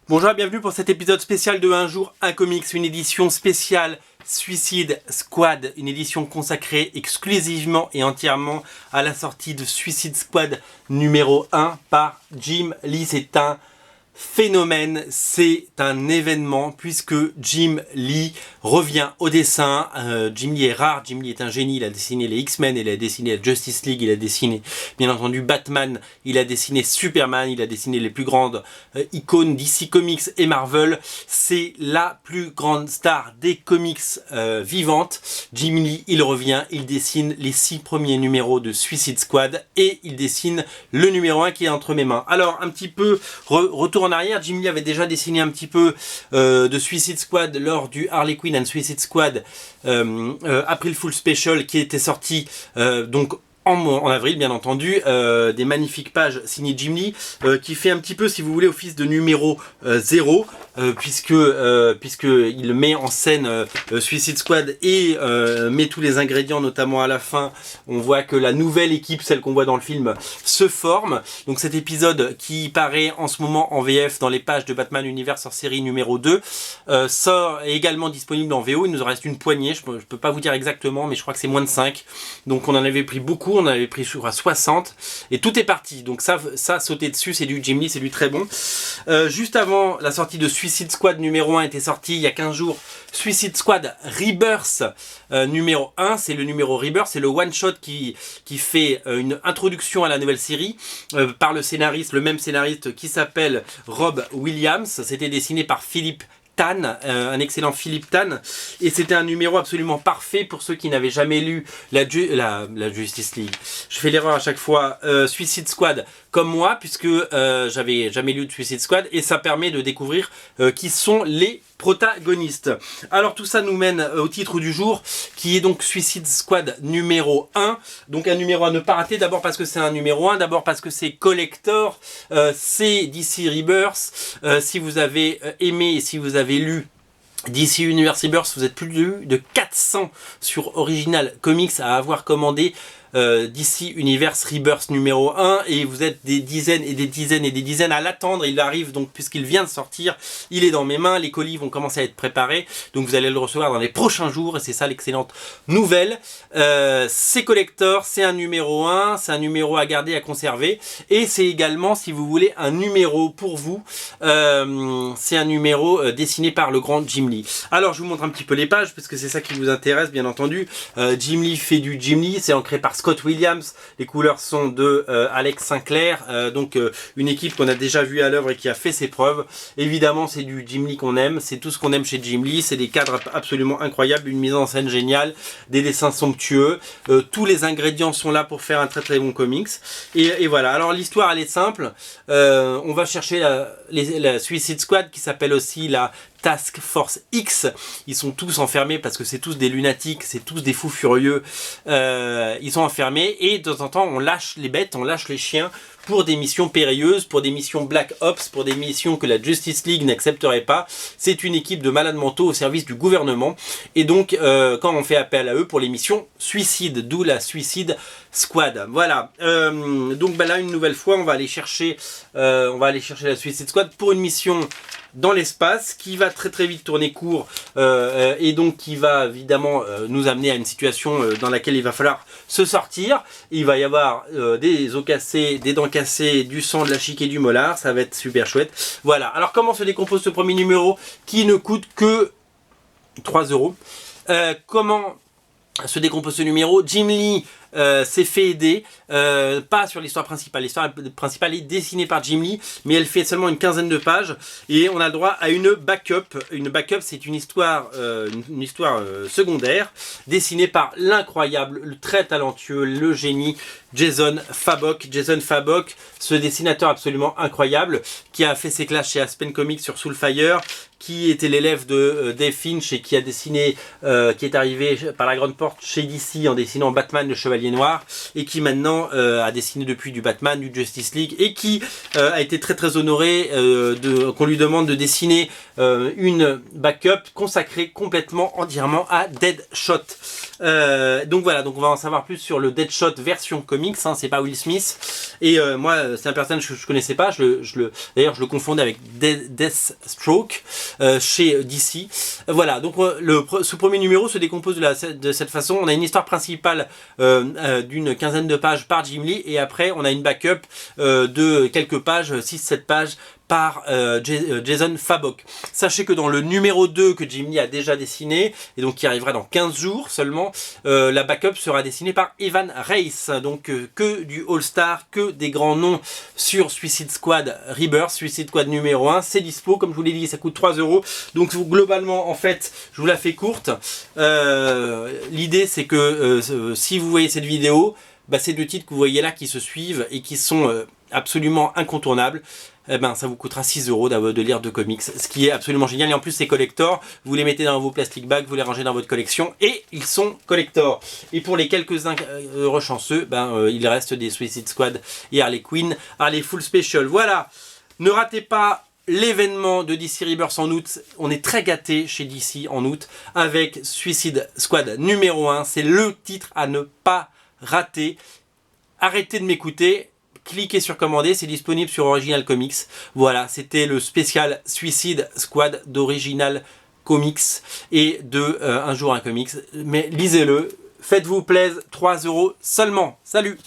Bonjour et bienvenue pour cet épisode spécial de Un jour, un comics, une édition spéciale Suicide Squad, une édition consacrée exclusivement et entièrement à la sortie de Suicide Squad numéro 1 par Jim Lee. C'est un phénomène, c'est un événement puisque Jim Lee revient au dessin. Jim Lee est rare, Jim Lee est un génie, il a dessiné les X-Men, il a dessiné la Justice League, il a dessiné bien entendu Batman, il a dessiné Superman, il a dessiné les plus grandes icônes DC Comics et Marvel. C'est la plus grande star des comics vivantes. Jim Lee, il revient, il dessine les 6 premiers numéros de Suicide Squad et il dessine le numéro 1 qui est entre mes mains. Alors un petit peu retour en arrière, Jim Lee avait déjà dessiné un petit peu de Suicide Squad lors du Harley Quinn and Suicide Squad April Fool Special qui était sorti donc en avril bien entendu, des magnifiques pages signées Jim Lee qui fait un petit peu, si vous voulez, office de numéro 0 puisque il met en scène Suicide Squad et met tous les ingrédients, notamment à la fin on voit que la nouvelle équipe, celle qu'on voit dans le film, se forme. Donc cet épisode qui paraît en ce moment en VF dans les pages de Batman Universe hors série numéro 2 sort également disponible en VO. Il nous en reste une poignée, je peux pas vous dire exactement, mais je crois que c'est moins de 5, donc on en avait pris beaucoup. On avait pris je crois 60 et tout est parti, donc ça sauter dessus, c'est du Jim Lee, c'est du très bon. Juste avant la sortie de Suicide Squad numéro 1 était sorti il y a 15 jours Suicide Squad Rebirth numéro 1, c'est le numéro Rebirth, c'est le one shot qui fait une introduction à la nouvelle série par le même scénariste qui s'appelle Rob Williams. C'était dessiné par Philippe Tan, un excellent Philippe Tan, et c'était un numéro absolument parfait pour ceux qui n'avaient jamais lu la Justice League. Je fais l'erreur à chaque fois. Suicide Squad comme moi, puisque j'avais jamais lu de Suicide Squad, et ça permet de découvrir qui sont les protagonistes. Alors tout ça nous mène au titre du jour, qui est donc Suicide Squad numéro 1. Donc un numéro à ne pas rater, d'abord parce que c'est un numéro 1, d'abord parce que c'est collector, c'est DC Rebirth. Si vous avez aimé et si vous avez lu DC Universe Rebirth, vous êtes plus de 400 sur Original Comics à avoir commandé DC Universe Rebirth numéro 1 et vous êtes des dizaines et des dizaines et des dizaines à l'attendre. Il arrive donc, puisqu'il vient de sortir, il est dans mes mains, les colis vont commencer à être préparés, donc vous allez le recevoir dans les prochains jours et c'est ça l'excellente nouvelle. C'est collector, c'est un numéro 1, c'est un numéro à garder, à conserver, et c'est également, si vous voulez, un numéro pour vous. C'est un numéro dessiné par le grand Jim Lee. Alors je vous montre un petit peu les pages parce que c'est ça qui vous intéresse bien entendu. Jim Lee fait du Jim Lee, c'est ancré par Scott Williams, les couleurs sont de Alex Sinclair, donc une équipe qu'on a déjà vue à l'œuvre et qui a fait ses preuves. Évidemment c'est du Jim Lee qu'on aime, c'est tout ce qu'on aime chez Jim Lee, c'est des cadres absolument incroyables, une mise en scène géniale, des dessins somptueux, tous les ingrédients sont là pour faire un très très bon comics, et voilà. Alors l'histoire elle est simple, on va chercher la Suicide Squad qui s'appelle aussi la Task Force X. Ils sont tous enfermés parce que c'est tous des lunatiques, c'est tous des fous furieux. Ils sont enfermés et de temps en temps on lâche les bêtes, on lâche les chiens pour des missions périlleuses, pour des missions Black Ops, pour des missions que la Justice League n'accepterait pas. C'est une équipe de malades mentaux au service du gouvernement. Et donc, quand on fait appel à eux pour les missions suicides, d'où la Suicide Squad. Voilà. Donc là, une nouvelle fois, on va aller chercher la Suicide Squad pour une mission dans l'espace qui va très très vite tourner court et donc qui va évidemment nous amener à une situation dans laquelle il va falloir se sortir. Il va y avoir des os cassés, des dents cassées, du sang, de la chic et du molar. Ça va être super chouette. Voilà. Alors comment se décompose ce premier numéro qui ne coûte que 3 €? Comment se décompose ce numéro? Jim Lee s'est fait aider, pas sur l'histoire principale. L'histoire principale est dessinée par Jim Lee, mais elle fait seulement une quinzaine de pages et on a le droit à une backup. Une backup, c'est une histoire secondaire dessinée par l'incroyable, le très talentueux, le génie Jason Fabok. Jason Fabok, ce dessinateur absolument incroyable qui a fait ses classes chez Aspen Comics sur Soulfire, qui était l'élève de Dave Finch et qui a dessiné, qui est arrivé par la grande porte chez DC en dessinant Batman le Chevalier Chevalier Noir, et qui maintenant a dessiné depuis du Batman, du Justice League, et qui a été très honoré qu'on lui demande de dessiner une backup consacrée complètement, entièrement à Deadshot. Donc voilà, donc on va en savoir plus sur le Deadshot version comics, hein, c'est pas Will Smith, et moi c'est un personnage que je connaissais pas, d'ailleurs je le confondais avec Deathstroke chez DC. Voilà, donc ce premier numéro se décompose de cette façon. On a une histoire principale d'une quinzaine de pages par Jim Lee, et après on a une backup de quelques pages, 6-7 pages, par Jason Fabok. Sachez que dans le numéro 2 que Jim Lee a déjà dessiné, et donc qui arrivera dans 15 jours seulement, la backup sera dessinée par Evan Reis. Donc que du All-Star, que des grands noms sur Suicide Squad Rebirth, Suicide Squad numéro 1. C'est dispo, comme je vous l'ai dit, ça coûte 3 €. Donc globalement, en fait, je vous la fais courte. L'idée, c'est que si vous voyez cette vidéo, bah, ces deux titres que vous voyez là qui se suivent et qui sont absolument incontournables, eh ben, ça vous coûtera 6 € de lire deux comics, ce qui est absolument génial. Et en plus, c'est collector. Vous les mettez dans vos plastic bags, vous les rangez dans votre collection, et ils sont collector. Et pour les quelques-uns rechanceux, ben, il reste des Suicide Squad et Harley Quinn, Harley Full Special. Voilà, ne ratez pas l'événement de DC Rebirth en août. On est très gâtés chez DC en août avec Suicide Squad numéro 1. C'est le titre à ne pas rater. Arrêtez de m'écouter. Cliquez sur commander, c'est disponible sur Original Comics. Voilà, c'était le spécial Suicide Squad d'Original Comics et de Un jour un comics. Mais lisez-le, faites-vous plaisir, 3 € seulement. Salut!